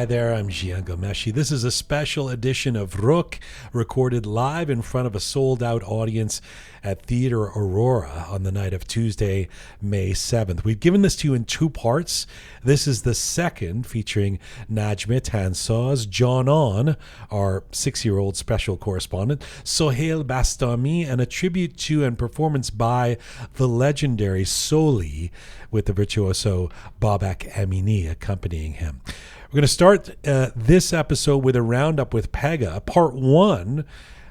Hi there, I'm Jian. This is a special edition of Rook, recorded live in front of a sold-out audience at Theatre Aurora on the night of Tuesday, May 7th. We've given this to you in two parts. This is the second, featuring Najmeh Tansaz, Johnon, our 6-year-old special correspondent, Soheyl Bastami, and a tribute to and performance by the legendary Soley, with the virtuoso Babak Amini accompanying him. We're going to start this episode with a roundup with Pega, part one,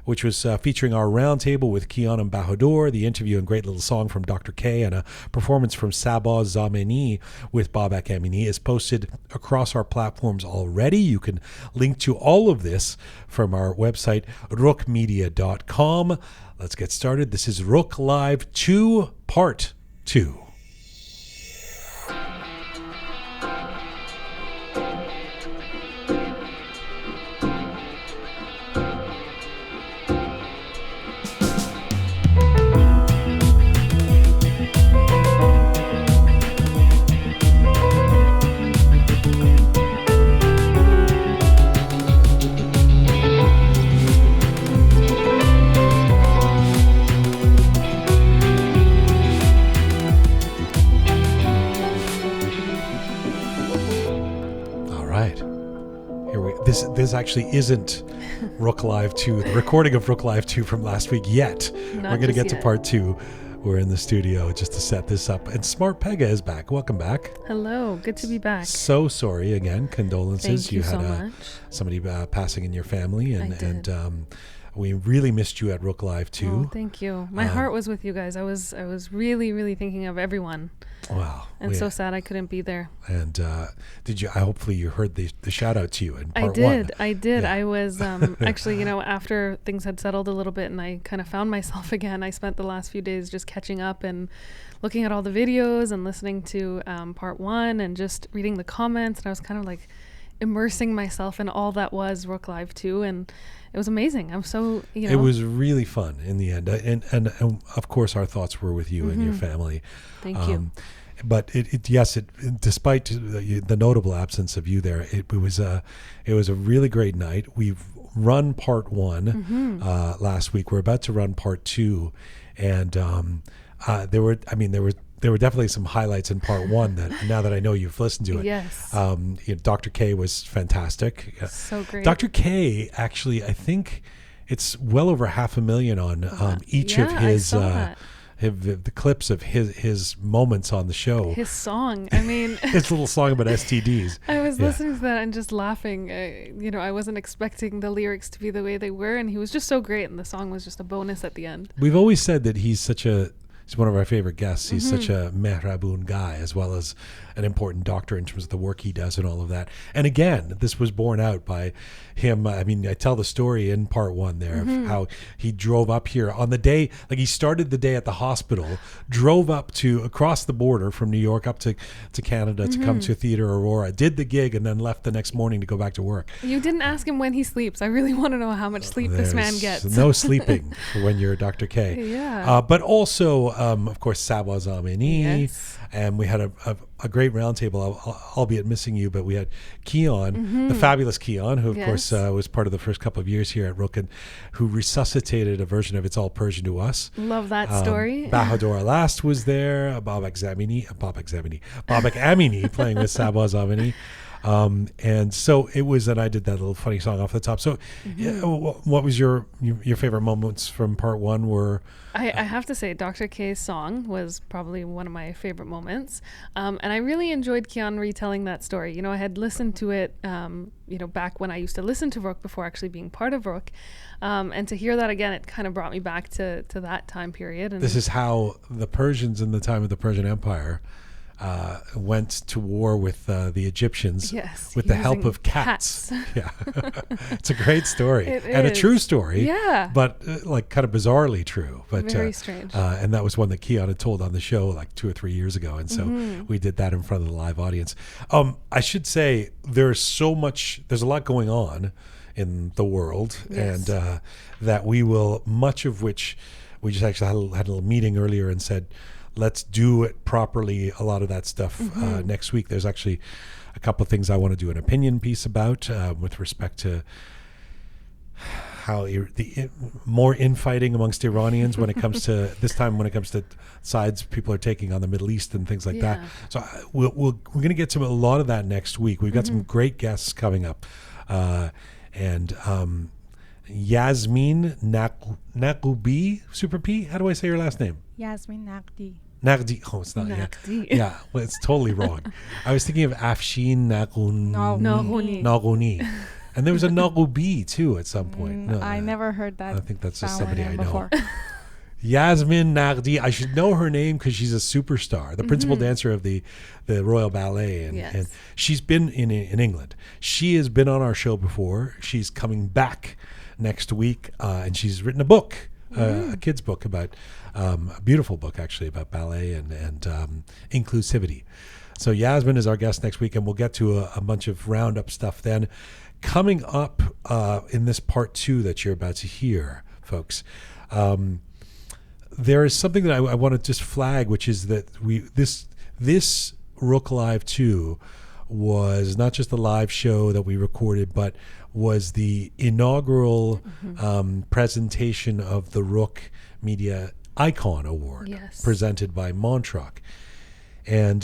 which was featuring our roundtable with Kian and Bahadur, the interview and great little song from Dr. K, and a performance from Sabah Zameni with Babak Amini is posted across our platforms already. You can link to all of this from our website, roqemedia.com. Let's get started. This is Rook Live 2, Part 2. This actually isn't Rook Live 2, the recording of Rook Live 2 from last week yet. We're going to get to part 2. We're in the studio just to set this up. And Smart Pega is back. Welcome back. Hello. Good to be back. So sorry again. Condolences. Thank you so much. Somebody passing in your family. And we really missed you at Rook Live 2. Oh, thank you. My heart was with you guys. I was really, really thinking of everyone. Wow. And so sad I couldn't be there. And did you? Hopefully you heard the shout out to you in part one. I did. Yeah. I was actually, after things had settled a little bit and I kind of found myself again, I spent the last few days just catching up and looking at all the videos and listening to part one and just reading the comments. And I was kind of like immersing myself in all that was Rook Live 2, and it was amazing. I'm so, It was really fun in the end. And of course our thoughts were with you and your family. Thank you. But despite the notable absence of you there, it was a really great night. We've run part one last week. We're about to run part 2, and there were definitely some highlights in part 1 that now that I know you've listened to it. Yes. Dr. K was fantastic. So great. Dr. K, actually, I think it's well over 500,000 on each of his the clips of his moments on the show. His song. I mean, his little song about STDs. I was listening to that and just laughing. I wasn't expecting the lyrics to be the way they were, and he was just so great, and the song was just a bonus at the end. We've always said that he's one of our favorite guests. He's such a mehraboon guy, as well as an important doctor in terms of the work he does and all of that. And again, this was borne out by him. I mean, I tell the story in part 1 there of how he drove up here on the day, like he started the day at the hospital, drove up to across the border from New York up to Canada to come to Theatre Aurora, did the gig, and then left the next morning to go back to work. You didn't ask him when he sleeps. I really want to know how much sleep this man gets. No sleeping for when you're Dr. K. Yeah. But also, of course, Sabah Zameni. Yes. And we had a great roundtable, albeit missing you, but we had Kian, the fabulous Kian, who of course was part of the first couple of years here at Rook, and who resuscitated a version of It's All Persian to Us. Love that story. Bahadur Last was there, Babak Amini playing with Sabah Zameni. And so it was, and I did that little funny song off the top. So what was your favorite moments from part 1? I have to say Dr. K's song was probably one of my favorite moments. And I really enjoyed Kian retelling that story. I had listened to it, back when I used to listen to Rook before actually being part of Rook. And to hear that again, it kind of brought me back to that time period. And this is how the Persians in the time of the Persian Empire went to war with the Egyptians with the help of cats. Yeah, it's a great story and a true story. Yeah, but kind of bizarrely true. But very strange. And that was one that Kian had told on the show like 2 or 3 years ago, and so we did that in front of the live audience. I should say there's a lot going on in the world, and that much of which we just actually had a little meeting earlier and said, let's do it properly. A lot of that stuff next week. There's actually a couple of things I want to do an opinion piece about with respect to how more infighting amongst Iranians when it comes to this time, when it comes to sides people are taking on the Middle East and things like that. So we're going to get to a lot of that next week. We've got some great guests coming up, and Yasmin Naqubi, Super P. How do I say your last name? Yasmin Naqdi. Naqdi. Oh, it's not. Yeah, well, it's totally wrong. I was thinking of Afshin Naghuni. And there was a Naqubi too at some point. I never heard that. I think that's just somebody I know. Before. Yasmin Naqdi. I should know her name because she's a superstar, the principal dancer of the Royal Ballet, and she's been in England. She has been on our show before. She's coming back next week, and she's written a book, a kid's book about a beautiful book actually about ballet and inclusivity. So Yasmin is our guest next week, and we'll get to a bunch of Roundup stuff then. Coming up in this part 2 that you're about to hear, folks, there is something that I want to just flag, which is that this Rook Live 2 was not just a live show that we recorded, but was the inaugural presentation of the Roqe Media Icon Award, presented by Montrok. And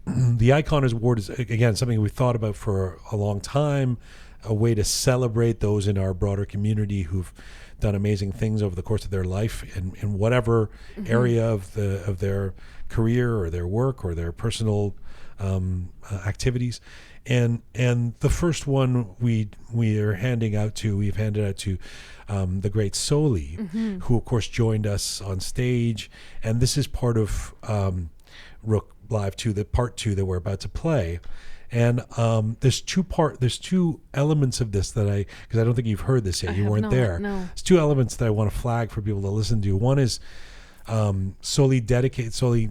the Icon Award is, again, something we thought about for a long time, a way to celebrate those in our broader community who've done amazing things over the course of their life in whatever area of their career or their work or their personal activities. And the first one we've handed out to the great Soley, who of course joined us on stage, and this is part of Rook Live 2, the part 2 that we're about to play. And there's two elements of this that because I don't think you've heard this yet. You weren't there. No. There's two elements that I want to flag for people to listen to. One is Soley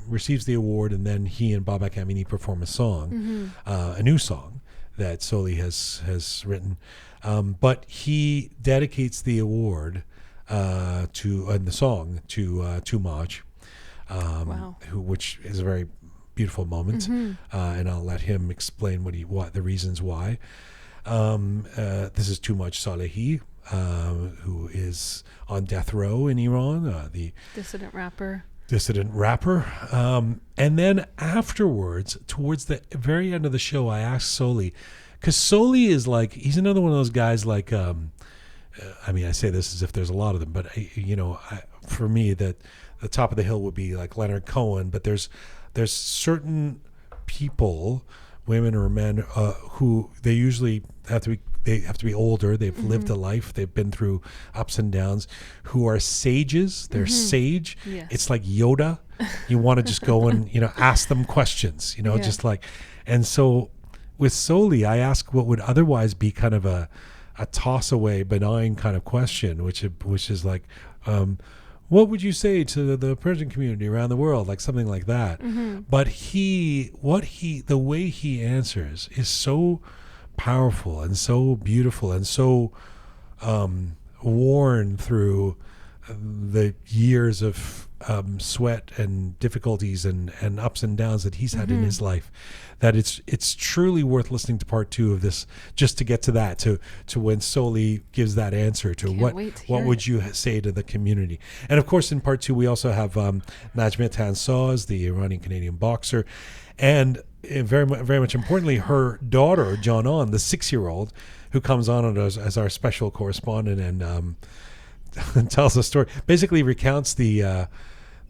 receives the award, and then he and Babak Amini perform a song, a new song that Soley has written. But he dedicates the award and the song to Maj, which is a very beautiful moment, and I'll let him explain what the reasons why. This is Maj Salehi, who is on death row in Iran, the dissident rapper. And then afterwards, towards the very end of the show, I asked Soley, because Soley is he's another one of those guys I say this as if there's a lot of them, but for me, that the top of the hill would be like Leonard Cohen, but there's certain people, women or men, who they usually have to be older. They've lived a life. They've been through ups and downs, who are sages. They're sage. Yes. It's like Yoda. You want to just go and, ask them questions, just like, and so with Soley, I ask what would otherwise be kind of a toss away, benign kind of question, which is like, what would you say to the Persian community around the world? Like something like that. But the way he answers is so powerful and so beautiful and so worn through the years of sweat and difficulties and ups and downs that he's had in his life, that it's truly worth listening to part 2 of this, just to get to that, to when Soley gives that answer to what would you say to the community. And of course in part 2 we also have Najmeh Tansaz, the Iranian Canadian boxer, and very much importantly, her daughter Johnon, the 6-year-old, who comes on as our special correspondent and tells a story, basically recounts the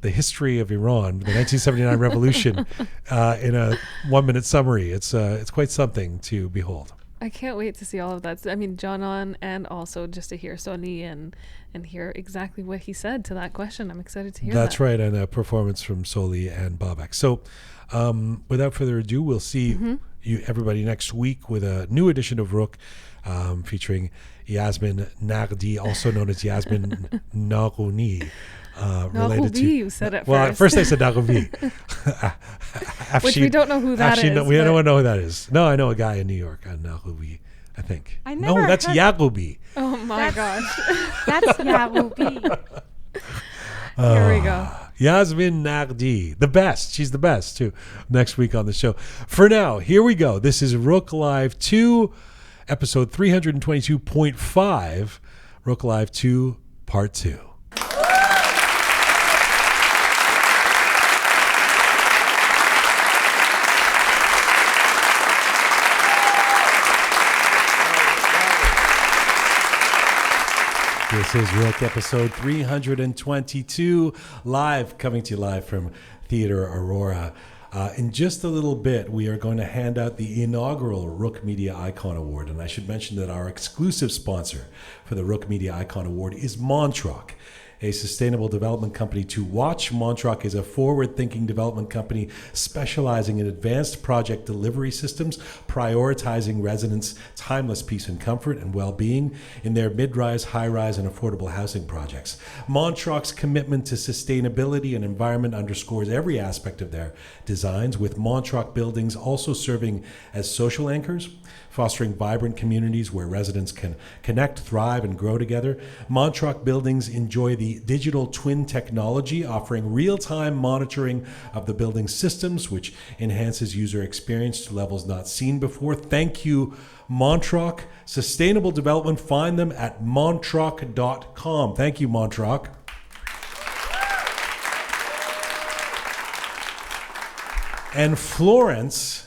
history of Iran, the 1979 revolution, in a 1-minute summary. It's quite something to behold. I can't wait to see all of that. I mean, Janan, and also just to hear Soley and hear exactly what he said to that question. I'm excited to hear that. That's right, and a performance from Soley and Babak. So without further ado, we'll see everybody next week with a new edition of Rook, featuring Yasmin Naqdi, also known as Yasmin Naghuni. Related to you said it first. Well, at first I said Naghoubi. Which we don't know who that is. No, we don't know who that is. No, I know a guy in New York on Naghoubi, I think. That's Yagoubi. Oh my gosh. That's Yagoubi. Here we go. Yasmin Naqdi, the best. She's the best, too. Next week on the show. For now, here we go. This is Rook Live 2, episode 322.5, Rook Live 2, part 2. This is Rook episode 322, coming to you live from Theatre Aurora. In just a little bit, we are going to hand out the inaugural Rook Media Icon Award. And I should mention that our exclusive sponsor for the Rook Media Icon Award is Montrok, a sustainable development company to watch. Montrok is a forward-thinking development company specializing in advanced project delivery systems, prioritizing residents' timeless peace and comfort and well-being in their mid-rise, high-rise, and affordable housing projects. Montrok's commitment to sustainability and environment underscores every aspect of their designs, with Montrok buildings also serving as social anchors, fostering vibrant communities where residents can connect, thrive, and grow together. Montrok buildings enjoy the digital twin technology, offering real-time monitoring of the building systems, which enhances user experience to levels not seen before. Thank you, Montrok. Sustainable development, find them at montrok.com. Thank you, Montrok. And Floorence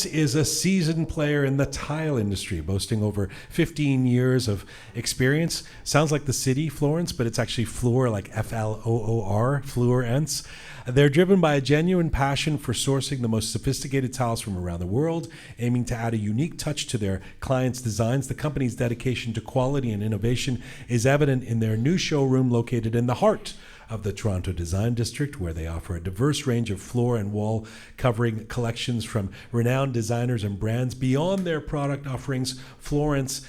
is a seasoned player in the tile industry, boasting over 15 years of experience. Sounds like the city, Floorence, but it's actually Floor, like Floor, Floorence. They're driven by a genuine passion for sourcing the most sophisticated tiles from around the world, aiming to add a unique touch to their clients' designs. The company's dedication to quality and innovation is evident in their new showroom located in the heart of the Toronto Design District, where they offer a diverse range of floor and wall covering collections from renowned designers and brands. Beyond their product offerings, Floorence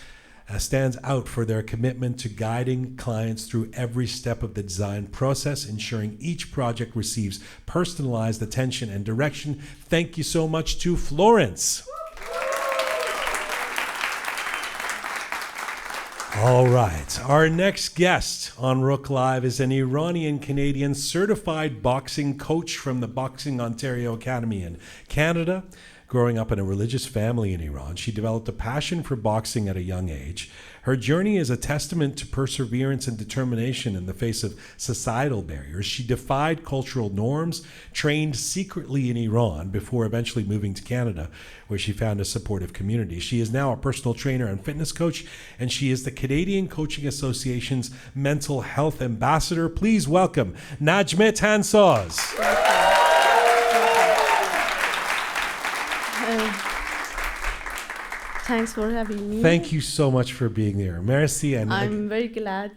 stands out for their commitment to guiding clients through every step of the design process, ensuring each project receives personalized attention and direction. Thank you so much to Floorence. All right. Our next guest on Rook Live is an Iranian-Canadian certified boxing coach from the Boxing Ontario Academy in Canada. Growing up in a religious family in Iran, she developed a passion for boxing at a young age. Her journey is a testament to perseverance and determination in the face of societal barriers. She defied cultural norms, trained secretly in Iran before eventually moving to Canada, where she found a supportive community. She is now a personal trainer and fitness coach, and she is the Canadian Coaching Association's mental health ambassador. Please welcome Najmeh Tansaz. Thanks for having me. Thank you so much for being here. Merci. And I'm very glad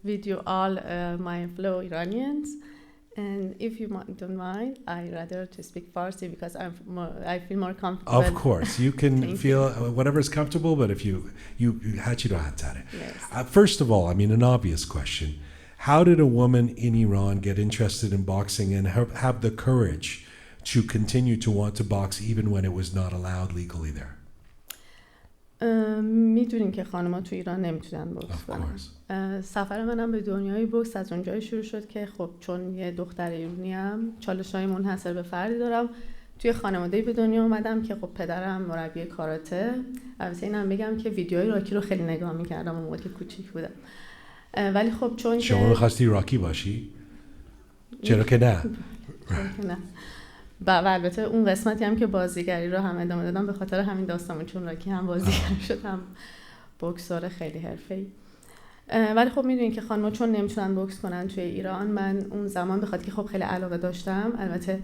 with you all, my fellow Iranians. And if you don't mind, I rather to speak Farsi because I feel more comfortable. Of course, you can feel whatever's comfortable. But if you Yes. First of all, I mean, an obvious question: how did a woman in Iran get interested in boxing and have the courage to continue to want to box even when it was not allowed legally there? میدونین که خانم‌ها تو ایران نمیتونن بوکس کنن. سفر منم به دنیای بوکس از اونجایی شروع شد که خب چون یه دختر ایرانی‌ام، چالش‌های منحصر به فردی دارم، توی خانواده‌ای به دنیا اومدم که خب پدرم مربی کاراته. البته اینم بگم که ویدیوهای راکی رو خیلی نگاه می‌کردم اون موقع که کوچیک بودم. ولی خب چون شما می‌خواستی راکی باشی؟ چرا که نه؟ نه. و البته اون قسمتی هم که بازیگری رو هم ادامه دادم به خاطر همین داستان، چون راکی هم بازیگر شدم، بوکسور خیلی حرفه‌ای. ولی خب میدونین که خانم‌ها چون نمیتونن بوکس کنن توی ایران، من اون زمان به خاطر که خب خیلی علاقه داشتم، البته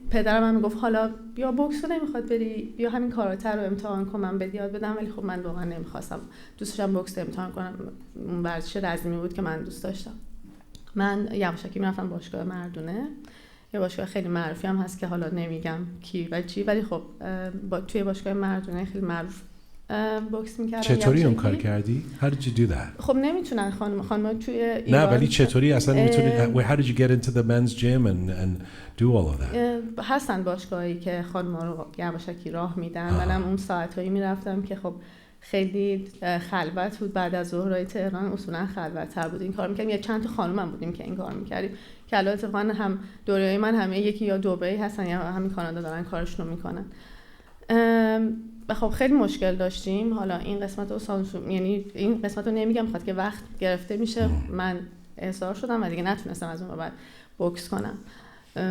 پدرم هم میگفت حالا بیا بوکس رو نمیخواد بری، بیا همین کاراته رو امتحان کن من بهت یاد بدم. ولی خب من واقعا نمیخواستم، دوست داشتم بوکس امتحان کنم. اون ورزش رزمی بود که من دوست داشتم. من یواشکی میرفتم باشگاه مردونه، یه باشگاه خیلی معروفی هم هست که حالا نمیگم کی و چی، ولی خب توی باشگاه مردونه خیلی معروف بوکس میکردم. چطوری اون کار کردی؟ How did you do that? خب نمیتونن خانم توی ایران. نه ولی چطوری اصلا نمیتونی؟ How did you get into the men's gym and do all of that? هستن باشگاهی که خانم‌ها رو یواشکی راه میدن. منم اون ساعتایی میرفتم که خب خیلی خلوت بود. بعد از ظهرهای تهران اصولا خلوت‌تر بود این کار می‌کردیم. یه چند تا خانومم بودیم که این کار می‌کردیم که الان اتفاقا هم دوره‌های من همه یکی یا دبی هستن یا همین کانادا دارن کارشون رو می‌کنن. خب خیلی مشکل داشتیم. حالا این قسمت رو یعنی این قسمت رو نمیگم بخاطر که وقت گرفته میشه. من احضار شدم و دیگه نتونستم از اون بعد بوکس کنم.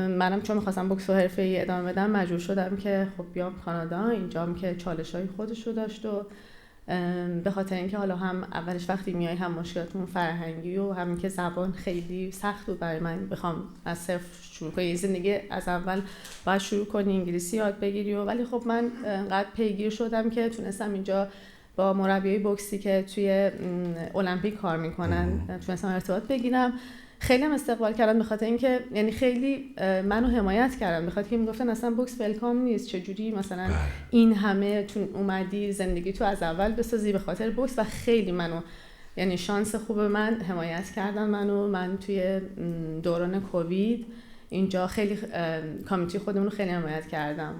منم چون می‌خواستم بوکس رو حرفه‌ای ادامه بدم مجبور شدم که خب بیام کانادا. اینجام که چالش‌های خودش رو داشت و به خاطر اینکه حالا هم اولش وقتی میای هم مشکلاتمون فرهنگی و همین که زبان خیلی سخت بود برای من بخوام از صفر شروع کنم. زندگی از اول باید شروع کنی انگلیسی یاد بگیری ولی خب من انقدر پیگیر شدم که تونستم اینجا با مربیای بوکسی که توی المپیک کار میکنن تونستم ارتباط بگیرم. خیلی هم استقبال کردن به خاطر اینکه یعنی خیلی منو حمایت کردن به خاطر اینکه میگفتن اصلا بوکس ولکام نیست، چجوری مثلا این همه تو اومدی زندگی تو از اول بسازی به خاطر بوکس و خیلی منو یعنی شانس خوب من حمایت کردن من توی دوران کووید اینجا خیلی کامیتی خودمون رو خیلی حمایت کردم.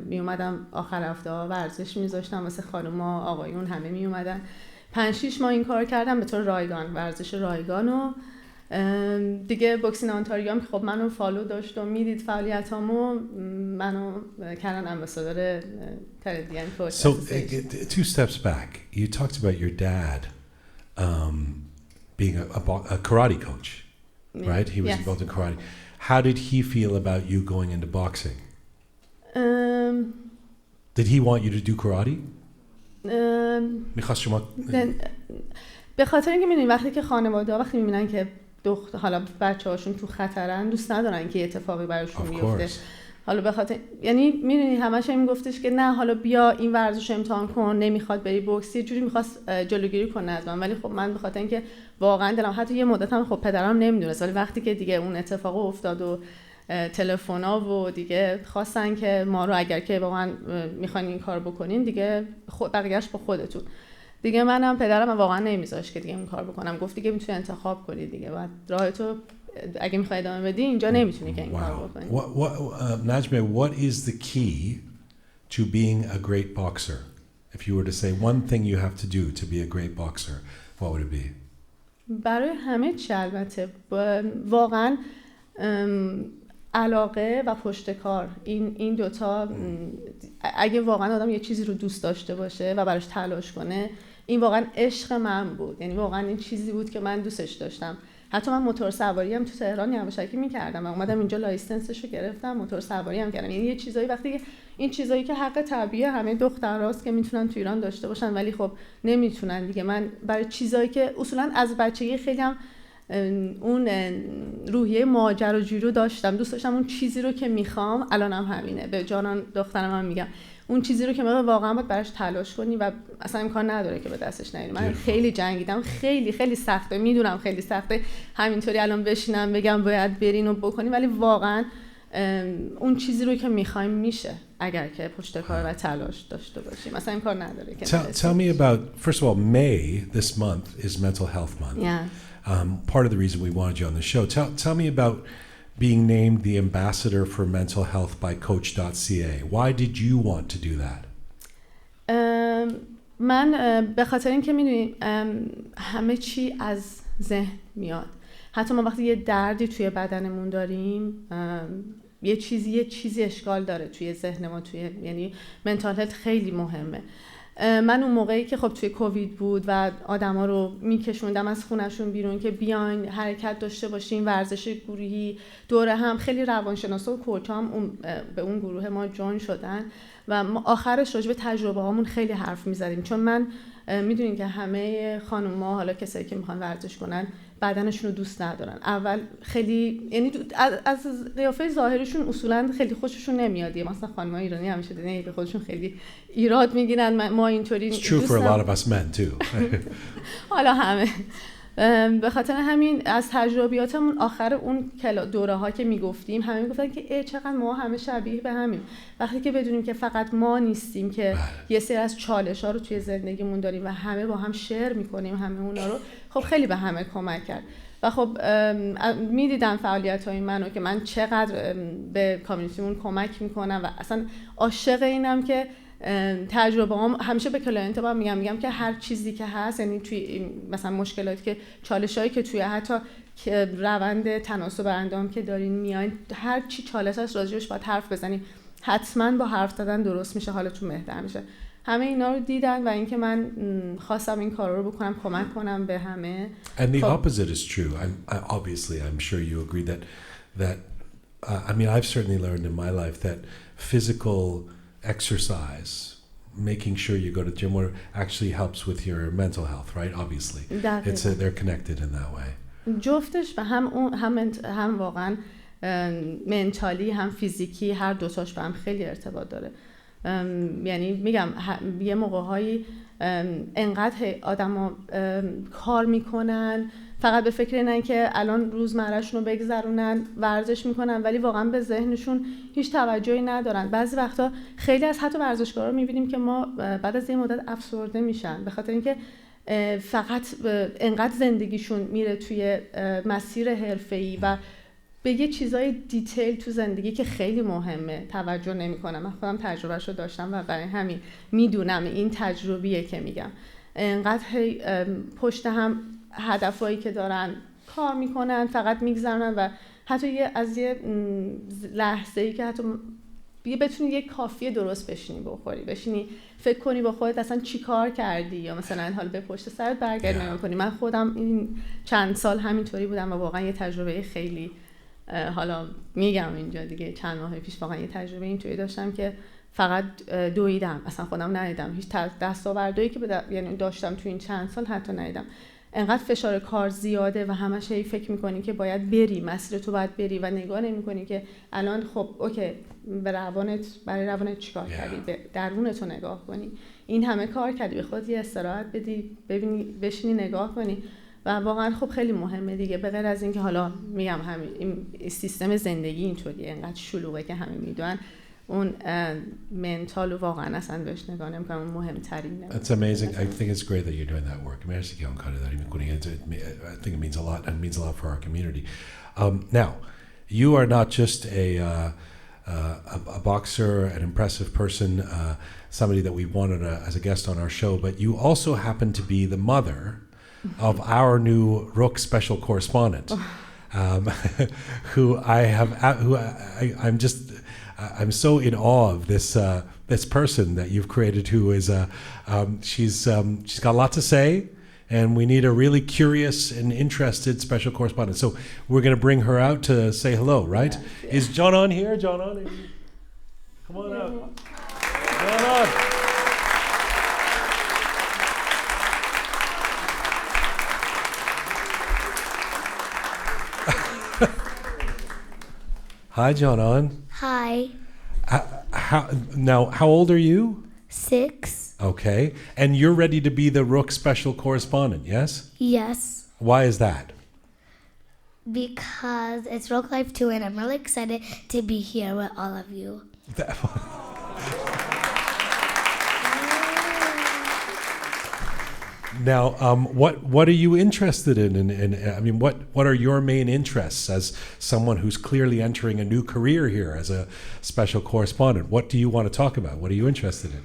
می اومدم آخر هفته‌ها ورزش میذاشتم واسه خانم‌ها آقایون همه می اومدن 5-6 ماه این کار کردم به طور رایگان ورزش رایگان و دیگه بوکسین آنتاریو که خب منو فالو داشت و میدید فعالیتامو منو کردن امباسادور کانادین کوچ. So 2 steps back, you talked about your dad being a karate coach, right? He was involved in karate. How did he feel about you going into boxing? Did he want you to do karate? می‌خواست شما به خاطر اینکه می‌دونید وقتی که خانواده وقتی می‌بینن که حالا بچه‌هاشون تو خطرن دوست ندارن که اتفاقی براشون بیفته. حالا به خاطر یعنی می‌دونی همش این گفتش که نه حالا بیا این ورزش امتحان کن، نمیخواد بری بوکس، یه جوری می‌خواست جلوگیری کنه از من. ولی خب من به خاطر اینکه واقعا دلم حتی یه مدت هم خب پدرم نمیدونست ولی وقتی که دیگه اون اتفاق افتاد و تلفن‌ها و دیگه خواستن که ما رو اگر که واقعا می‌خواین این کار بکنین دیگه بقیه‌اش با خودتون. دیگه منم پدرم واقعا نمیذاشت که دیگه این کار بکنم. گفت دیگه میتونی انتخاب کنی دیگه بعد راهتو اگه میخوای ادامه بدی اینجا نمیتونی که این کار بکنی. Najmeh, what is the key to being a great boxer? If you were to say one thing you have to do to be a great boxer, what would it be? برای همه چی البته واقعا علاقه و پشتکار این دوتا اگه واقعا آدم یه چیزی رو دوست داشته باشه و براش تلاش کنه این واقعا عشق من بود. یعنی واقعا این چیزی بود که من دوستش داشتم. حتی من موتور سواری هم تو تهران یواشکی می‌کردم و اومدم اینجا لایسنسش رو گرفتم موتور سواری هم کردم. یعنی یه چیزایی وقتی این چیزایی که حق طبیعیه همه دختراست که میتونن تو ایران داشته باشن ولی خب نمیتونن دیگه. من برای چیزایی که اصولا از بچگی خیلی هم اون روحیه ماجراجویی رو داشتم، دوست داشتم اون چیزی رو که میخوام الانم همینه. به جانان دخترم هم میگم اون چیزی رو که میخوام واقعا باید براش تلاش کنی و اصلا امکان نداره که به دستش نیاری. من خیلی جنگیدم، خیلی خیلی سخته، میدونم خیلی سخته همینطوری الان بشینم بگم باید برین و بکنی ولی واقعا اون چیزی رو که میخوایم میشه اگر که پشتکار و تلاش داشته باشیم. مثلا این کار نداره که Tell me about, first of all, May this month is Mental Health Month. Yeah. Part of the reason we wanted you on the show. Tell me about being named the ambassador for mental health by Coach.ca. Why did you want to do that? من به خاطر اینکه میدونی همه چی از ذهن میاد. حتی ما وقتی یه دردی توی بدنمون داریم یه چیزی اشکال داره توی ذهن ما، یعنی منتال هلت خیلی مهمه. من اون موقعی که خب توی کووید بود و آدما رو میکشوندم از خونه‌شون بیرون که بیاین حرکت داشته باشین، ورزش گروهی دوره هم، خیلی روانشناسا و کوچام به اون گروه ما جوین شدن و ما آخرش راجع به تجربه هامون خیلی حرف میزدیم. چون من میدونین که همه خانوما حالا کسایی که میخوان ورزش کنن بدنشون رو دوست ندارن. اول خیلی یعنی از قیافه ظاهرشون اصولا خیلی خوششون نمیاد. مثلا خانم‌های ایرانی همیشه دیدن به خودشون خیلی ایراد میگیرن. ما اینطوری It's true for a lot of us men too. حالا همه به خاطر همین از تجربیاتمون آخر اون دوره ها که میگفتیم همه میگفتن که چقدر ما همه شبیه به همین. وقتی که بدونیم که فقط ما نیستیم که یه سری از چالش ها رو توی زندگیمون داریم و همه با هم شیر میکنیم همه اونا رو، خب خیلی به همه کمک کرد. و خب میدیدم فعالیت های منو که من چقدر به کامیونیتیمون کمک میکنم و اصلا عاشق اینم که تجربه هم همیشه به کلاینت با میگم که هر چیزی که هست، یعنی توی مثلا مشکلاتی که چالشایی که توی حتی روند تناسب اندام که دارین میاین، هر چی چالش هست راجعش باید حرف بزنی، حتما با حرف زدن درست میشه، حالتون بهتر میشه. همه اینا رو دیدن و اینکه من خواستم این کارا رو بکنم، کمک کنم به همه. And the opposite is true. I'm sure you agree that I mean, I've certainly learned in my life that physical exercise, making sure you go to the gym, actually helps with your mental health, right? Obviously, they're connected in that way. جفتش و هم واقعا منتالی هم فیزیکی، هر دوتاش به هم خیلی ارتباط داره. یعنی میگم یه موقع‌هایی انقدر آدما کار میکنن فقط به فکر اینن که الان روزمره‌شون رو بگذرونن، ورزش میکنن، ولی واقعا به ذهنشون هیچ توجهی ندارن. بعضی وقتا خیلی از حتی ورزشکارا رو میبینیم که ما بعد از یه مدت افسرده میشن به خاطر اینکه فقط انقدر زندگیشون میره توی مسیر حرفه‌ای و به یه چیزای دیتیل تو زندگی که خیلی مهمه توجه نمی‌کنم. من خودم تجربهش رو داشتم و برای همین میدونم این تجربیه که میگم. انقدر پشت هم هدفایی که دارن کار میکنن، فقط میگذرونن و حتی از یه لحظه‌ای که حتی بتونی یه کافیه درست بشینی فکر کنی با خودت اصلا چی کار کردی، یا مثلا حالا به پشت سرت برگردی نمی‌کنی. من خودم این چند سال همینطوری بودم و واقعا یه تجربه خیلی حالا میگم اینجا دیگه چند ماه پیش واقعا یه تجربه اینطوری داشتم که فقط دویدم، اصلا خودم ندیدم هیچ دستاوردی که یعنی داشتم تو این چند سال حتی ندیدم. انقدر فشار کار زیاده و همش هی فکر میکنی که باید بری، مسیر تو باید بری و نگاه نمیکنی که الان خب اوکی برای روانت چیکار کردی، به درونت رو نگاه کنی. این همه کار کردی، به خودت یه استراحت بدی، ببینی، بشینی نگاه کنی. و واقعا خب خیلی مهمه دیگه. به غیر از این که حالا میگم همین این سیستم زندگی اینطوریه، انقدر شلوغه که همه میدونن، اون منتال واقعا اصلا بهش نگاه نمی‌کنم، اون مهم‌ترینه. That's amazing. I think it's great that you're doing that work. Merci که اون کار داری می‌کنی. I think it means a lot and means a lot for our community. Now, you are not just a boxer, an impressive person, somebody that we wanted as a guest on our show, but you also happen to be the mother of our new Rook special correspondent, I'm so in awe of this person that you've created, who is she's got a lot to say, and we need a really curious and interested special correspondent. So we're going to bring her out to say hello, right? Yeah. Is Johnon here? Johnon, come on out. Johnon. Hi, Johnon. Hi. How old are you? 6. Okay. And you're ready to be the Rook special correspondent, yes? Yes. Why is that? Because it's Rook Life 2 and I'm really excited to be here with all of you. Now, what are you interested in? I mean, what are your main interests as someone who's clearly entering a new career here as a special correspondent? What do you want to talk about? What are you interested in?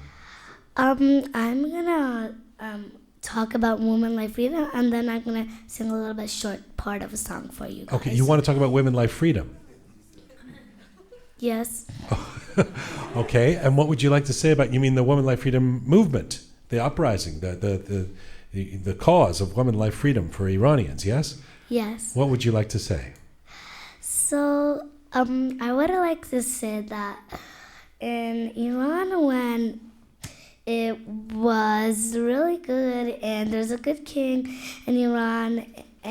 I'm gonna talk about women life freedom, and then I'm gonna sing a little bit short part of a song for you guys. Okay, you want to talk about women life freedom? Yes. Okay, and what would you like to say about? You mean the women life freedom movement, the uprising, the cause of women life freedom for Iranians? Yes. Yes. What would you like to say? So I would like to say that in Iran, when it was really good and there's a good king in Iran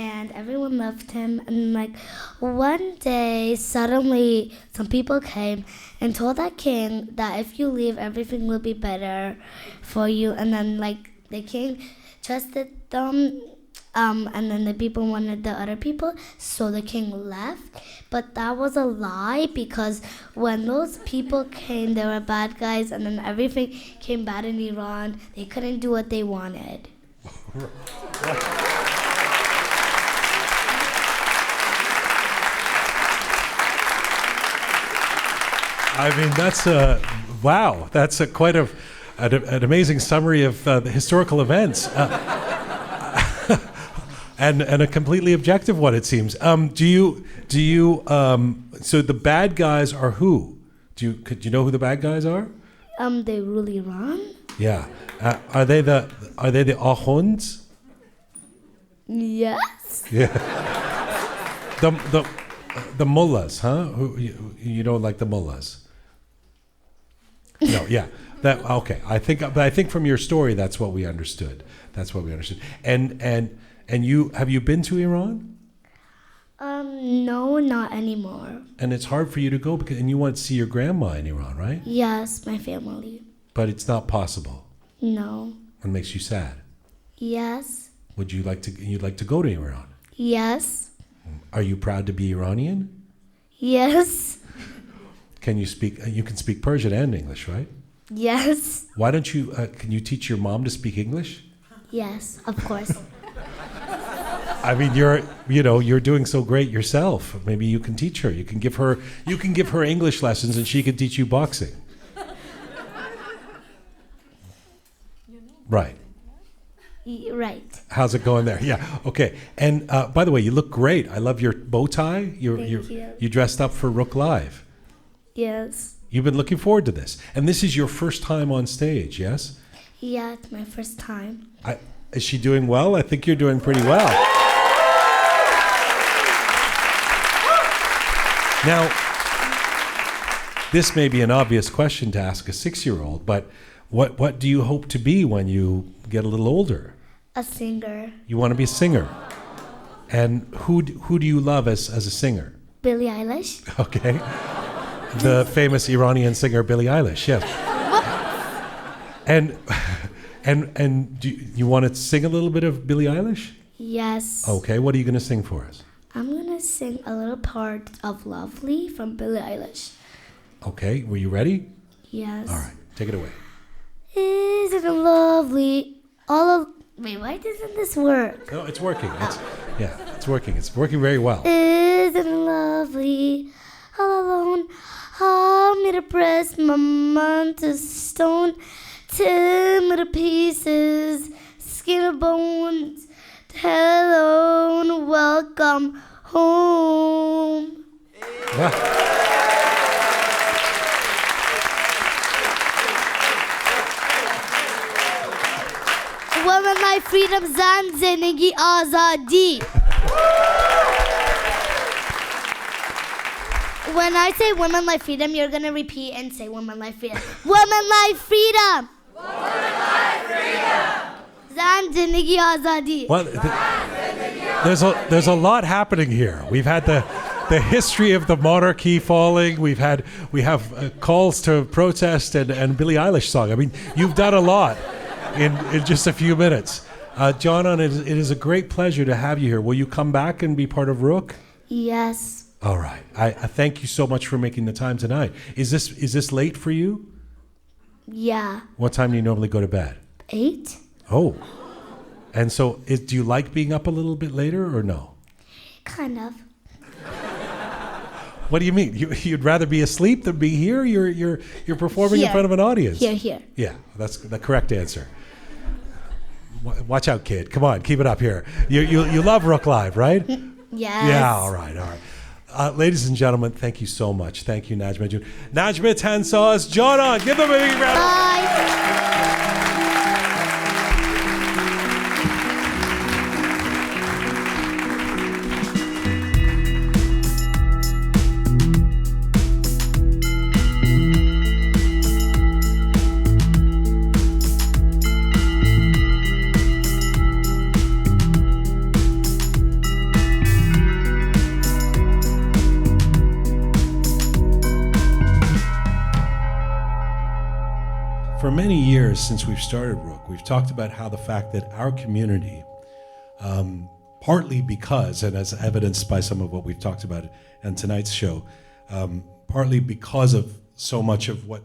and everyone loved him, and like one day suddenly some people came and told that king that if you leave everything will be better for you, and then like the king trusted them, and then the people wanted the other people, so the king left. But that was a lie, because when those people came, they were bad guys, and then everything came bad in Iran. They couldn't do what they wanted. I mean, that's quite an amazing summary of the historical events. And a completely objective one, it seems. So the bad guys are who? Could you know who the bad guys are? They rule Iran. Yeah. Are they the Ahunds? Yes. Yeah. The mullahs, huh? Who you don't like the mullahs? No, yeah. Okay. I think from your story that's what we understood. And have you been to Iran? No, not anymore. And it's hard for you to go and you want to see your grandma in Iran, right? Yes, my family. But it's not possible. No. It makes you sad. Yes. You'd like to go to Iran? Yes. Are you proud to be Iranian? Yes. You can speak Persian and English, right? Yes. Why don't you, can you teach your mom to speak English? Yes, of course. I mean, you're doing so great yourself. Maybe you can teach her. You can give her English lessons, and she can teach you boxing. Right. Right. How's it going there? Yeah. Okay. And by the way, you look great. I love your bow tie. Thank you. You dressed up for Rook Live. Yes. You've been looking forward to this, and this is your first time on stage, yes? Yeah, it's my first time. Is she doing well? I think you're doing pretty well. Now, this may be an obvious question to ask a 6-year-old, but what do you hope to be when you get a little older? A singer. You want to be a singer. And who do you love as a singer? Billie Eilish. Okay. The famous Iranian singer Billie Eilish, yes. And do you want to sing a little bit of Billie Eilish? Yes. Okay, what are you going to sing for us? I'm going to sing a little part of Lovely from Billie Eilish. Okay, were you ready? Yes. All right, take it away. Isn't it lovely? Wait, why doesn't this work? No, it's working. It's working. It's working very well. Isn't it lovely? All alone, hold me to press my mind to stone. Timber to pieces, skin and bones. Hello and welcome home. Women like freedom, zan, zindagi, azadi. When I say women like freedom, you're going to repeat and say women like freedom. Women like freedom. Women like freedom. Zan, zindagi, azadi. Well, there's a lot happening here. We've had the history of the monarchy falling. We have calls to protest and Billie Eilish song. I mean, you've done a lot in just a few minutes. Johnon, it is a great pleasure to have you here. Will you come back and be part of Rook? Yes. All right. I thank you so much for making the time tonight. Is this late for you? Yeah. What time do you normally go to bed? 8. Oh. And so do you like being up a little bit later or no? Kind of. What do you mean? You'd rather be asleep than be here? You're performing in front of an audience. Here. Yeah, that's the correct answer. Watch out, kid. Come on, keep it up here. You love Rook Live, right? Yes. Yeah, all right. Ladies and gentlemen, thank you so much. Thank you, Najmeh. Najmeh Tansaz, Johnon. Give them a big round. Bye. For many years since we've started Rook, we've talked about how the fact that our community, partly because, and as evidenced by some of what we've talked about in tonight's show, partly because of so much of what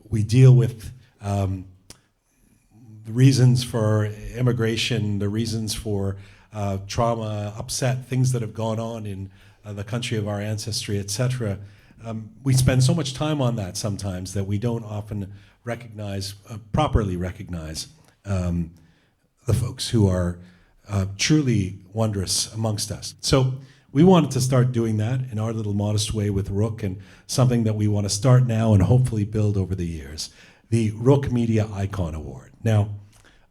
we deal with, the reasons for immigration, the reasons for trauma, upset, things that have gone on in the country of our ancestry, etc. We spend so much time on that sometimes that we don't often properly recognize the folks who are truly wondrous amongst us. So we wanted to start doing that in our little modest way with Rook, and something that we want to start now and hopefully build over the years, the Roqe Media Icon Award. Now,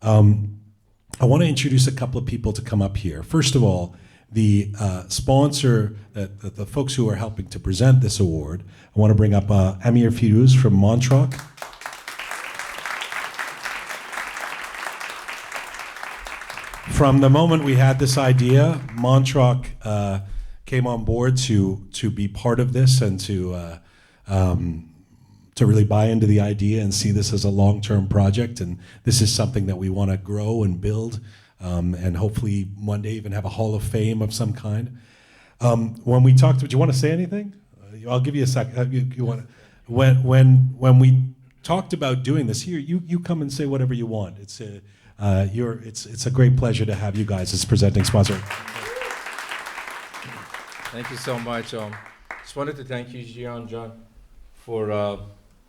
I want to introduce a couple of people to come up here. First of all, the sponsor, the folks who are helping to present this award. I want to bring up Amir Firuz from Montrok. From the moment we had this idea, Montrok came on board to be part of this and to really buy into the idea and see this as a long-term project. And this is something that we want to grow and build, and hopefully one day even have a Hall of Fame of some kind. When we talked, do you want to say anything? I'll give you a second. You want when we talked about doing this here, you come and say whatever you want. It's a great pleasure to have you guys as presenting sponsor. Thank you so much. Just wanted to thank you, Jian, John, for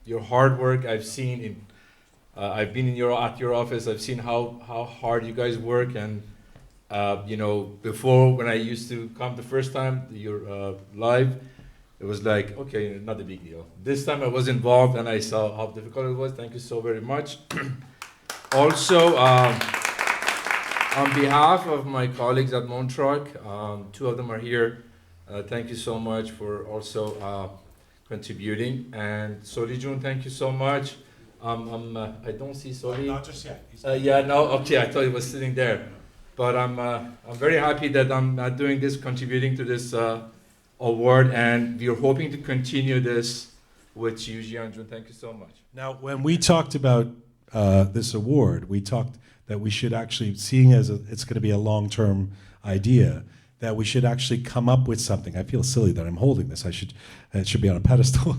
your hard work. I've been at your office. I've seen how hard you guys work, and before, when I used to come the first time, you're live, it was like, okay, not a big deal. This time I was involved and I saw how difficult it was. Thank you so very much. Also, on behalf of my colleagues at Montrok, two of them are here. Thank you so much for also contributing. And Soley Jun, thank you so much. I don't see Soley. Not just yet. Okay, I thought he was sitting there. But I'm very happy that I'm doing this, contributing to this award, and we're hoping to continue this with you, Jian. Thank you so much. Now, when we talked about this award, we talked that we should actually, seeing as it's going to be a long-term idea, that we should actually come up with something. I feel silly that I'm holding this. It should be on a pedestal.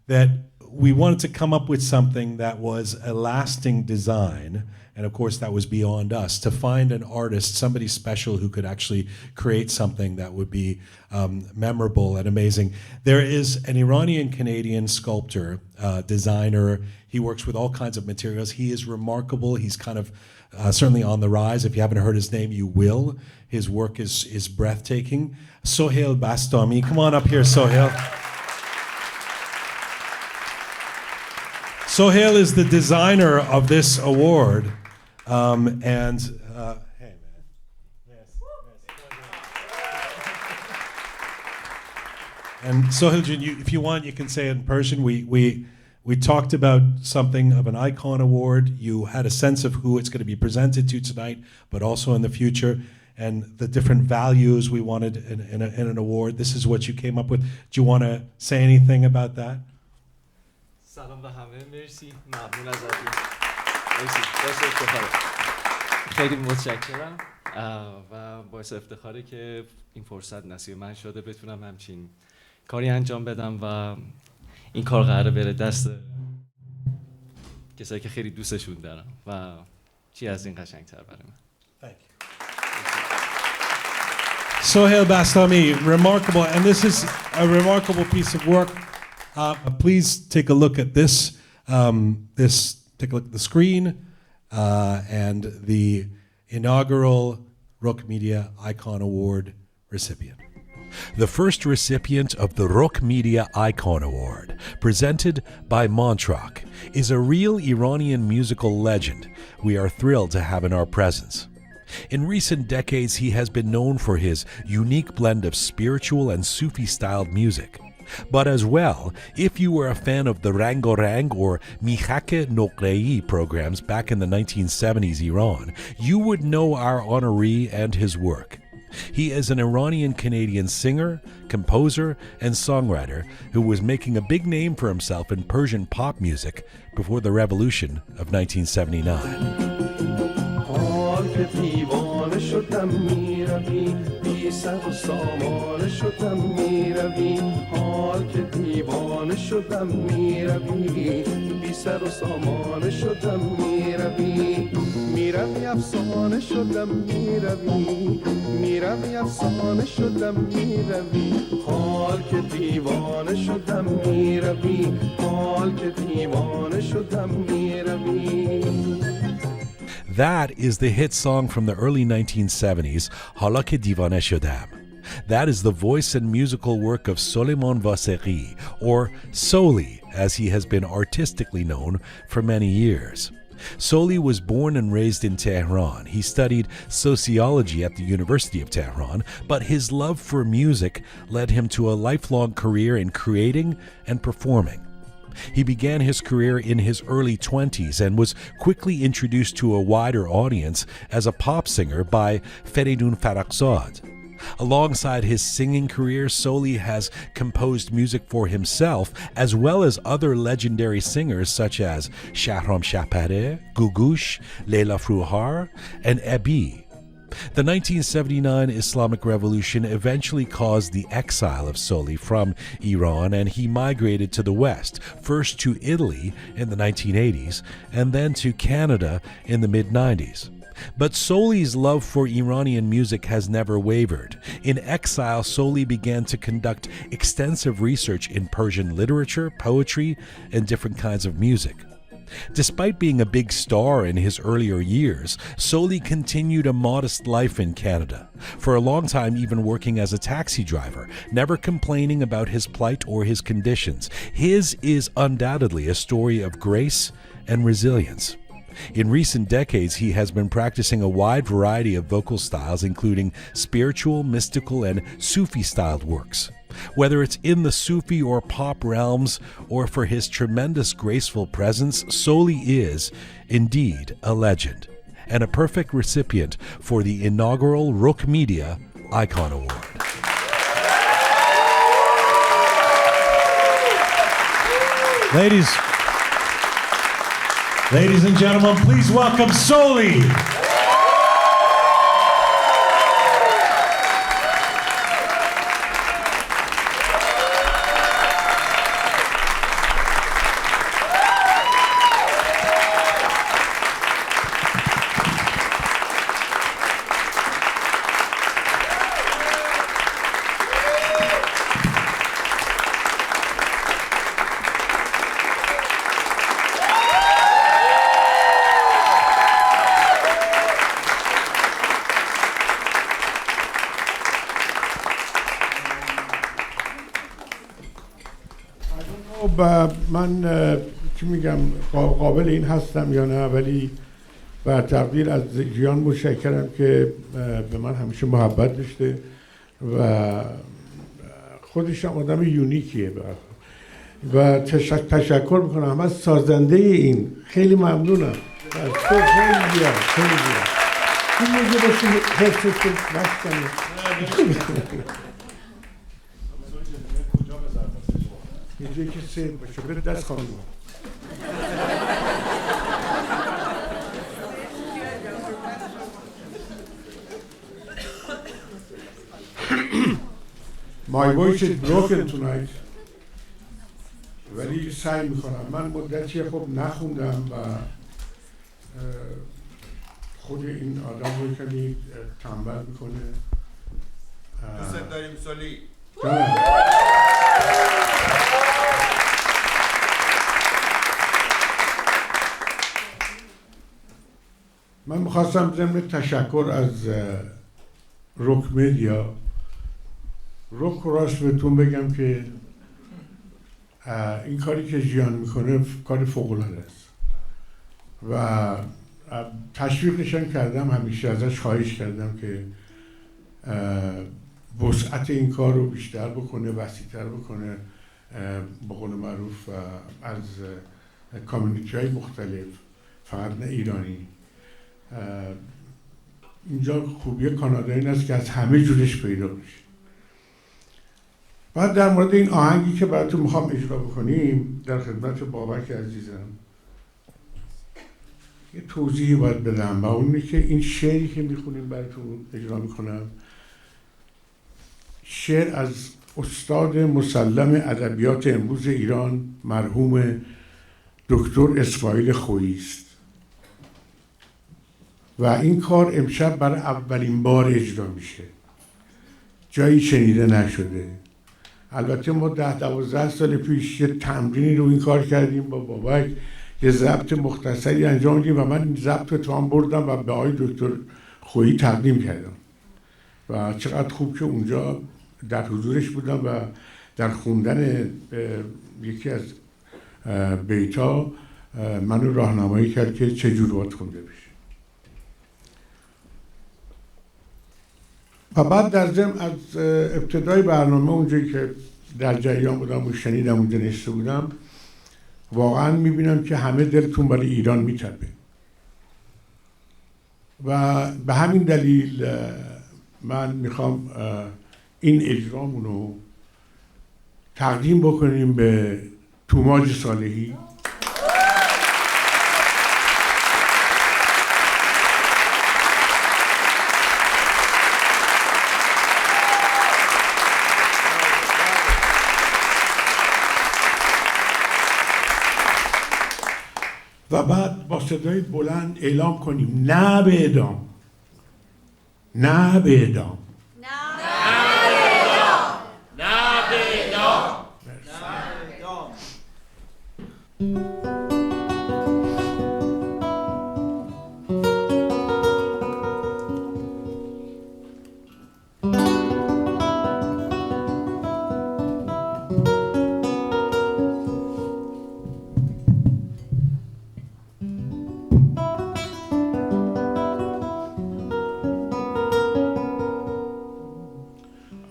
That we wanted to come up with something that was a lasting design, and of course that was beyond us, to find an artist, somebody special who could actually create something that would be memorable and amazing. There is an Iranian-Canadian sculptor, designer. He works with all kinds of materials. He is remarkable. He's kind of certainly on the rise. If you haven't heard his name, you will. His work is breathtaking. Soheyl Bastami, come on up here, Soheyl. Soheyl is the designer of this award, hey man, yes. And Soheyl, if you want, you can say it in Persian. We talked about something of an icon award. You had a sense of who it's going to be presented to tonight, but also in the future, and the different values we wanted in an award. This is what you came up with. Do you want to say anything about that? سلام به همه، مرسی، ممنون ازتون. مرسی، باعث افتخاره. خیلی متشکرم و باعث افتخاره که این فرصت نصیب من شده بتونم همچین کاری انجام بدم و این کار قراره بره دست کسایی که خیلی دوستشون دارم و چی از این قشنگتر برای من. Thank you. Soheyl Bastami, remarkable, and this is a remarkable piece of work. Please take a look at this. Take a look at the screen and the inaugural Roqe Media Icon Award recipient. The first recipient of the Roqe Media Icon Award, presented by Montrok, is a real Iranian musical legend we are thrilled to have in our presence. In recent decades, he has been known for his unique blend of spiritual and Sufi-styled music. But as well, if you were a fan of the Rangorang or Mihake Noqrei programs back in the 1970s Iran, you would know our honoree and his work. He is an Iranian-Canadian singer, composer, and songwriter who was making a big name for himself in Persian pop music before the revolution of 1979. سر و سامان شدم میروی حال که دیوانه شدم میروی بی سر و سامان شدم میروی میروی افسانه شدم میروی میروی افسانه شدم میروی حال که دیوانه شدم میروی حال که دیوانه شدم میروی. That is the hit song from the early 1970s, Hala ke Divane Shudam. That is the voice and musical work of Soleyman Vaseghi, or Soley, as he has been artistically known for many years. Soley was born and raised in Tehran. He studied sociology at the University of Tehran, but his love for music led him to a lifelong career in creating and performing. He began his career in his early 20s and was quickly introduced to a wider audience as a pop singer by Feridun Farrokhzad. Alongside his singing career, Soley has composed music for himself as well as other legendary singers such as Shahram Shahpare, Gugush, Leila Fruhar, and Ebi. The 1979 Islamic Revolution eventually caused the exile of Soley from Iran, and he migrated to the West, first to Italy in the 1980s and then to Canada in the mid-90s. But Soley's love for Iranian music has never wavered. In exile, Soley began to conduct extensive research in Persian literature, poetry, and different kinds of music. Despite being a big star in his earlier years, Soley continued a modest life in Canada, for a long time even working as a taxi driver, never complaining about his plight or his conditions. His is undoubtedly a story of grace and resilience. In recent decades, he has been practicing a wide variety of vocal styles, including spiritual, mystical, and Sufi-styled works. Whether it's in the Sufi or pop realms, or for his tremendous graceful presence, Soley is, indeed, a legend, and a perfect recipient for the inaugural Roqe Media Icon Award. Ladies and gentlemen, please welcome Soley. من چی میگم قابل این هستم یا نه، ولی بر تقدیر از جیان متشکرم که به من همیشه محبت داشته و خودش هم آدم یونیکیه و تشکر میکنم از سازنده این. خیلی ممنونم. خیلی این میگه باشید حفظتون بستنید اینجایی که سیر باشه بره دست خانم. My voice is broken tonight. ولی سعی میکنم. من مدتی خب نخوندم و خود این آدم رو کمی تنبل میکنه. دوست داریم سولی. من میخواستم ضمن تشکر از روک مدیا، روک راست بهتون بگم که این کاری که جیان میکنه کاری فوق‌العاده است و تشویقشان کردم، همیشه ازش خواهش کردم که وسعت این کار رو بیشتر بکنه، وسیع‌تر بکنه، به قول معروف از کامیونیتی‌های مختلف، فقط نه ایرانی. اینجا خوبی کانادا این است که از همه جورش پیدا میشه. بعد در مورد این آهنگی که براتون میخوام اجرا بکنیم در خدمت بابک عزیزم یه توضیحی باید بدم و اونه که این شعری که میخونیم براتون اجرا میکنم شعر از استاد مسلم ادبیات امروز ایران مرحوم دکتر اسماعیل خویی است و این کار امشب برای اولین بار اجرا میشه جایی شنیده نشده. البته ما 10-12 سال پیش یه تمرینی رو این کار کردیم با بابک، یه ضبط مختصری انجام دادیم و من این ضبط رو هم بردم و به آقای دکتر خویی تقدیم کردم و چقدر خوب که اونجا در حضورش بودم و در خوندن یکی از بیتا منو راهنمایی کرد که چجور باید خونده بشه. و بعد در ضمن از ابتدای برنامه اونجایی که در جریان بودم و شنیدم اونجا نشسته بودم، واقعا میبینم که همه دلتون برای ایران میتپه و به همین دلیل من میخوام این اجرامون رو تقدیم بکنیم به توماج صالحی و بعد با صدای بلند اعلام کنیم نه به اعدام، نه به اعدام، نه به اعدام، نه به اعدام.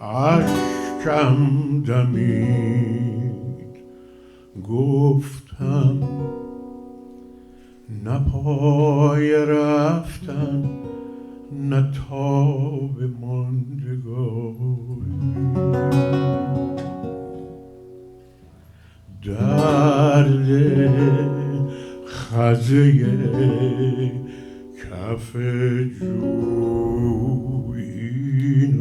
اشکم دمید گفتم نه پای رفتن نه تاب ماندگاری، درد خزه کف جویین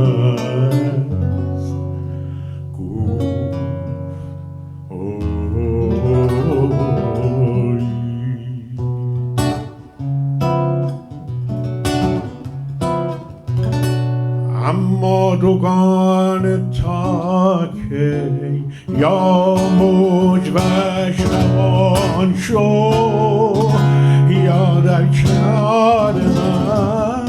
است. گفت اما دوگان تا کی یا موج وش روان شو یا در کنار من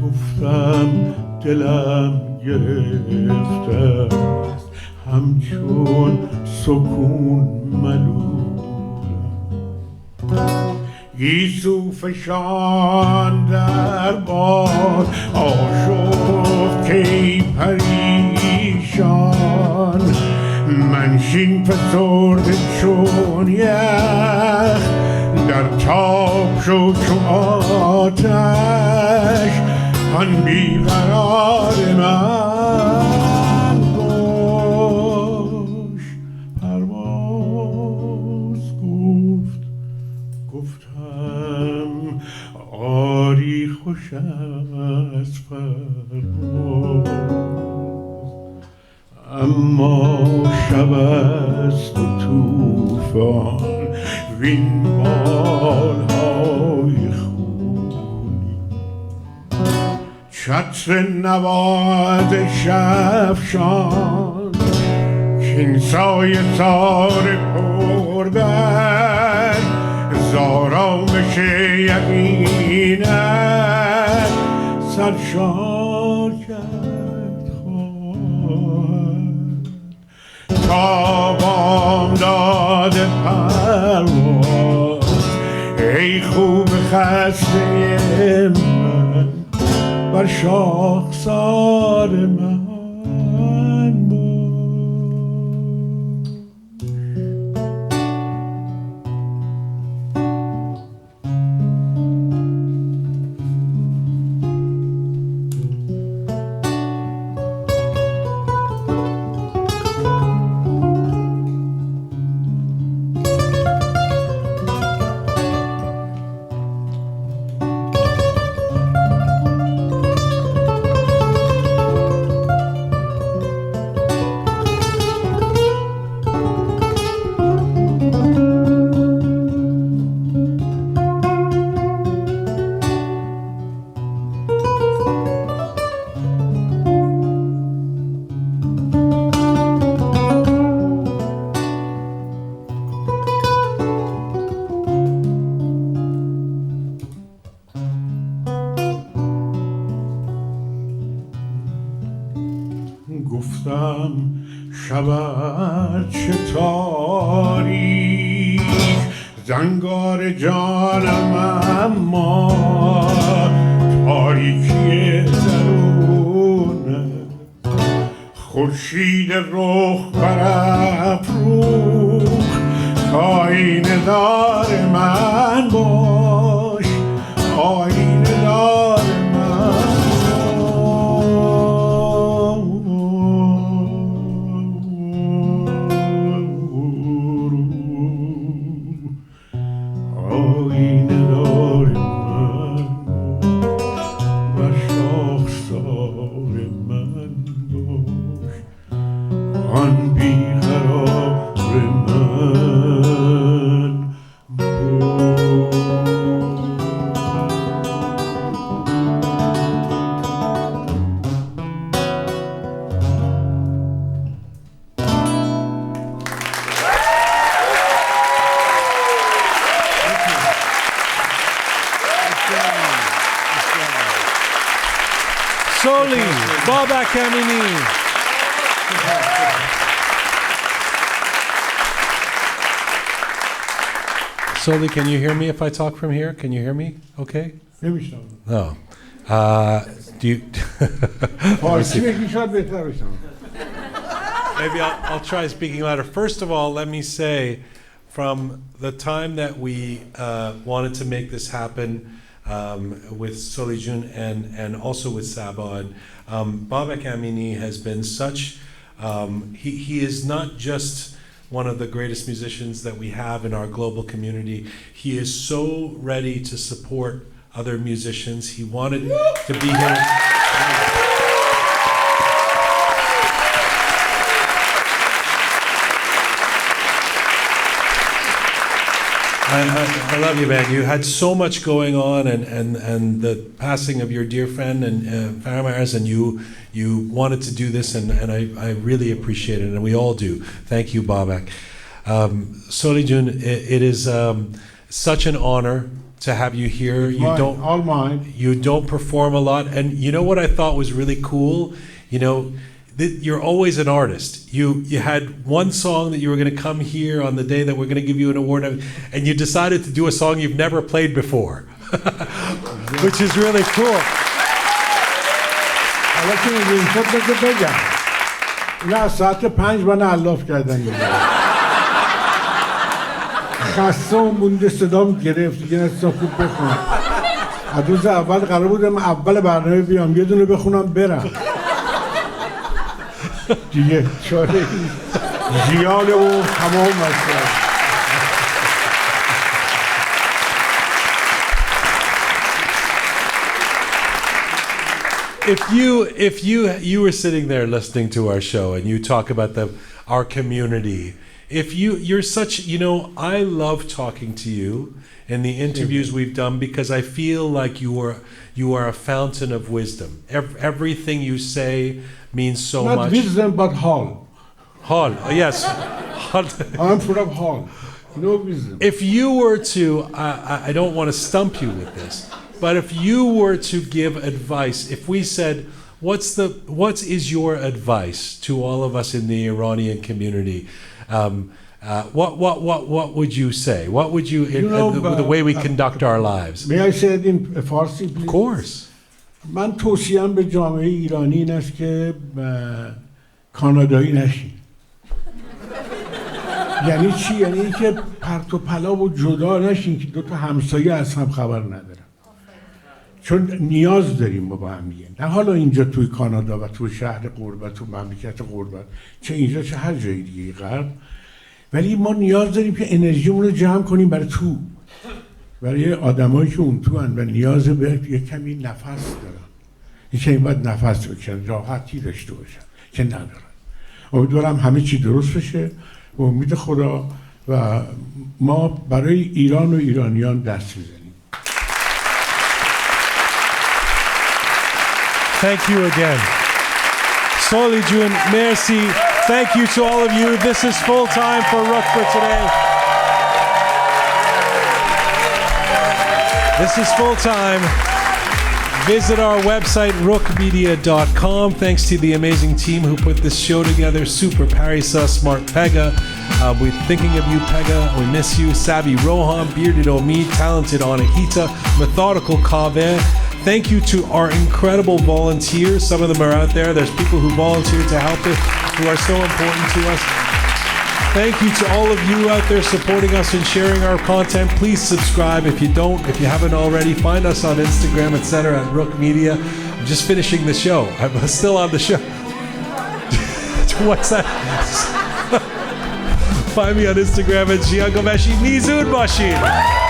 گفتم دلم گرفته است همچون سکون ملولم، گیسو فشان در باد آشفت کی پریشان، منشین فسرده چون یخ در تاب شو چون آتش، آن بیقرار من باش پرواز. گفتم آری خوش از پرواز، اما شب است و طوفان وین بالهای خونی، چتر نوازش افشان کین سایه سار پربر زارامش یقینت سرشار کرد خواهد تا بامداد پرواز. ای خوب خسته من بر شاخسار من خواستم شود چه تاریک زنگار جانم اما تاریکی درونه خورشید رخ برافروخت آینه دار من باش آینه دار Babak Amini. Soley, can you hear me if I talk from here? Can you hear me? Okay. No. Do you? Maybe I'll try speaking louder. First of all, let me say, from the time that we wanted to make this happen with Soley Jun and also with Saba, and Babak Amini has been such. He is not just one of the greatest musicians that we have in our global community. He is so ready to support other musicians. He wanted to be here. I love you, man. You had so much going on, and the passing of your dear friend and Faramars, and you wanted to do this, and I really appreciate it, and we all do. Thank you, Babak. Soley Jun, it is such an honor to have you here. All mine. You don't perform a lot, and you know what I thought was really cool? You know, you're always an artist. You had one song that you were going to come here on the day that we're going to give you an award, and you decided to do a song you've never played before, which is really cool. ساعت 5 من الاف کردن خسته و مونده صدام گرفت دیگه نستم خوب بخونم از روز اول قرار بودم اول برنامه بیام یه دونه بخونم برم دیگه چاره زیاده و تمام مسئله. If you were sitting there listening to our show and you talk about our community, you're such, I love talking to you in the interviews we've done because I feel like you are a fountain of wisdom. Everything you say means so much. Not wisdom, but hall. Hall, yes. I'm full of hall. No wisdom. If you were to, I don't want to stump you with this, but if you were to give advice, if we said, what is your advice to all of us in the Iranian community? What would you say? What would you, the way we conduct our lives? May I say it in Farsi, please? Of course. من توصیه‌ام به جامعه ایرانی این است که کانادایی نشین. یعنی چی؟ یعنی اینکه پرت و پلا و جدا نشین که دو تا همسایه از هم خبر ندارن. چون نیاز داریم با هم دیگه. نه حالا اینجا توی کانادا و توی شهر غربت تو مملکت غربت، چه اینجا چه هر جای دیگه غرب، ولی ما نیاز داریم که انرژیمون رو جمع کنیم برای آدمایی که اون تو هن و نیاز به یک کمی نفس دارن. یکی این باید نفس بکشن، راحتی داشته باشن که ندارن. امیدوارم همه چی درست بشه و امید خدا و ما برای ایران و ایرانیان دست بزنیم. Thank you again. Soley Jun, merci. Thank you to all of you. This is full time for Rook for today. This is full time. Visit our website, rookmedia.com. Thanks to the amazing team who put this show together. Super Parisa, Smart Pega. We're thinking of you, Pega. We miss you. Sabi Rohan, Bearded Omi, Talented Anahita, Methodical Kaveh. Thank you to our incredible volunteers. Some of them are out there. There's people who volunteer to help us, who are so important to us. Thank you to all of you out there supporting us and sharing our content. Please subscribe if you haven't already. Find us on Instagram, etc. at Rook Media. I'm just finishing the show. I'm still on the show. What's that? Find me on Instagram at Jian Mizun Machine.